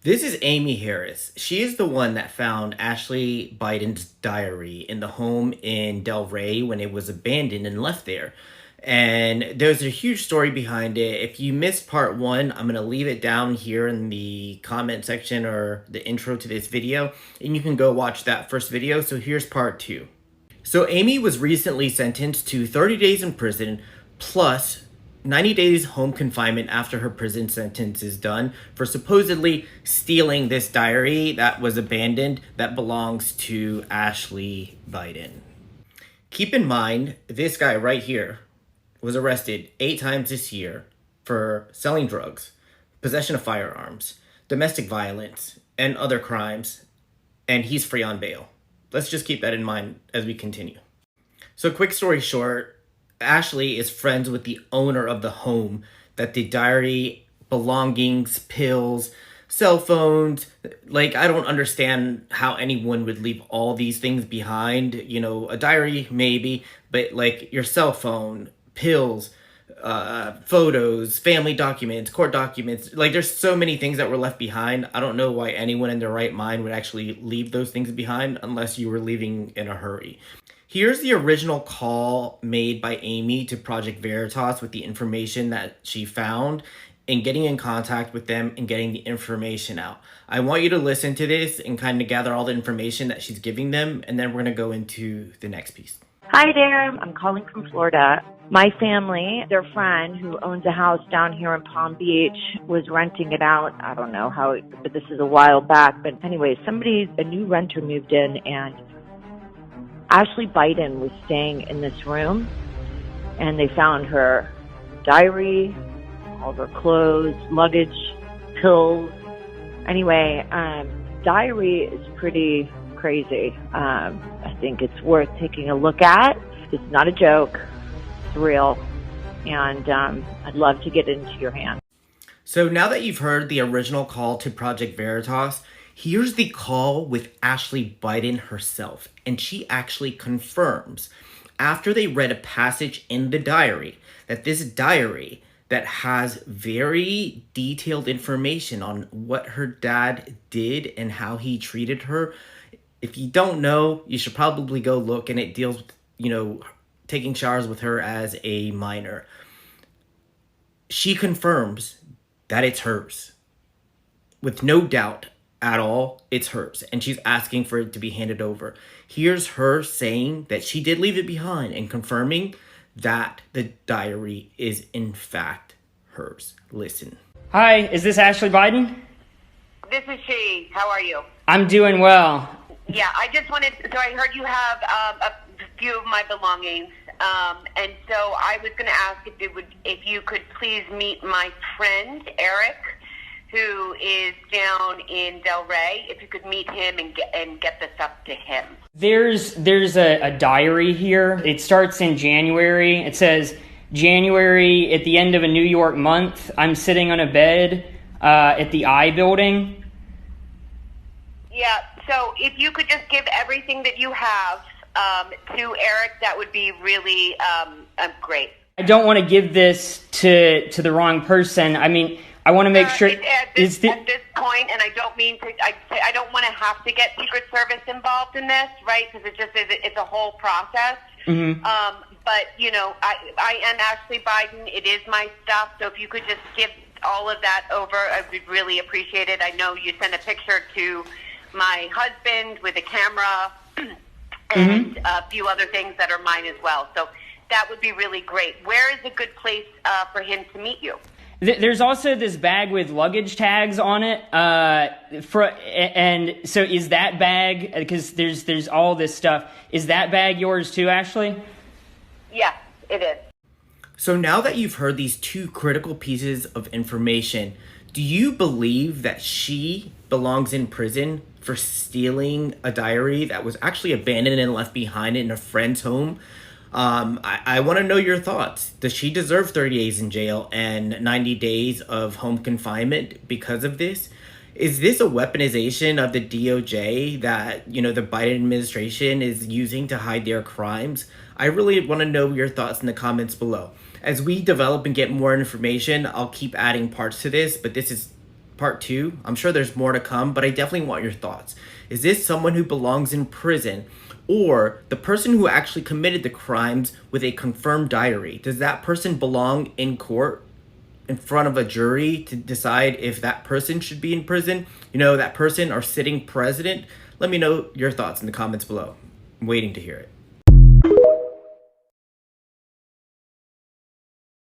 This is Aimee Harris. She is the one that found Ashley Biden's diary in the home in Del Rey when it was abandoned and left there. And there's a huge story behind it. If you missed part one, I'm going to leave it down here in the comment section or the intro to this video, and you can go watch that first video. So here's part two. So Aimee was recently sentenced to 30 days in prison plus 90 days home confinement after her prison sentence is done for supposedly stealing this diary that was abandoned that belongs to Ashley Biden. Keep in mind, this guy right here was arrested 8 times this year for selling drugs, possession of firearms, domestic violence, and other crimes, and he's free on bail. Let's just keep that in mind as we continue. So quick story short, Ashley is friends with the owner of the home that the diary, belongings, pills, cell phones, like I don't understand how anyone would leave all these things behind. You know, a diary maybe, but like your cell phone, pills, photos, family documents, court documents, like there's so many things that were left behind. I don't know why anyone in their right mind would actually leave those things behind unless you were leaving in a hurry. Here's the original call made by Aimee to Project Veritas with the information that she found and getting in contact with them and getting the information out. I want you to listen to this and kind of gather all the information that she's giving them, and then we're going to go into the next piece. Hi there. I'm calling from Florida. My family, their friend who owns a house down here in Palm Beach, was renting it out. I don't know how, but this is a while back. But anyway, a new renter moved in, and Ashley Biden was staying in this room, and they found her diary, all of her clothes, luggage, pills. Anyway, diary is pretty crazy. I think it's worth taking a look at. It's not a joke. It's real. And I'd love to get into your hands. So now that you've heard the original call to Project Veritas, here's the call with Ashley Biden herself, and she actually confirms, after they read a passage in the diary, that this diary that has very detailed information on what her dad did and how he treated her. If you don't know, you should probably go look, and it deals with, taking showers with her as a minor. She confirms that it's hers. With no doubt at all, it's hers, and she's asking for it to be handed over. Here's her saying that she did leave it behind and confirming that the diary is in fact hers. Listen. Hi, is this Ashley Biden? This is she. How are you? I'm doing well. Yeah, I just wanted, so I heard you have a few of my belongings, and so I was going to ask if you could please meet my friend, Eric, who is down in Del Rey, if you could meet him and get this up to him. There's a diary here. It starts in January. It says, January at the end of a New York month, I'm sitting on a bed at the I building. Yeah, so if you could just give everything that you have to Eric, that would be really great. I don't want to give this to the wrong person. I mean, I want to make sure at this point, and I don't mean to. I don't want to have to get Secret Service involved in this, right? Because it's a whole process. Mm-hmm. But I am Ashley Biden. It is my stuff. So if you could just give all of that over, I would really appreciate it. I know you sent a picture to my husband with a camera and mm-hmm. a few other things that are mine as well. So that would be really great. Where is a good place for him to meet you? There's also this bag with luggage tags on it. And so is that bag, because there's all this stuff, is that bag yours too, Ashley? Yes, it is. So now that you've heard these two critical pieces of information, do you believe that she belongs in prison for stealing a diary that was actually abandoned and left behind in a friend's home? I want to know your thoughts. Does she deserve 30 days in jail and 90 days of home confinement because of this? Is this a weaponization of the DOJ that, the Biden administration is using to hide their crimes? I really want to know your thoughts in the comments below. As we develop and get more information, I'll keep adding parts to this, but this is part two. I'm sure there's more to come, but I definitely want your thoughts. Is this someone who belongs in prison, or the person who actually committed the crimes with a confirmed diary? Does that person belong in court in front of a jury to decide if that person should be in prison? That person, our sitting president? Let me know your thoughts in the comments below. I'm waiting to hear it.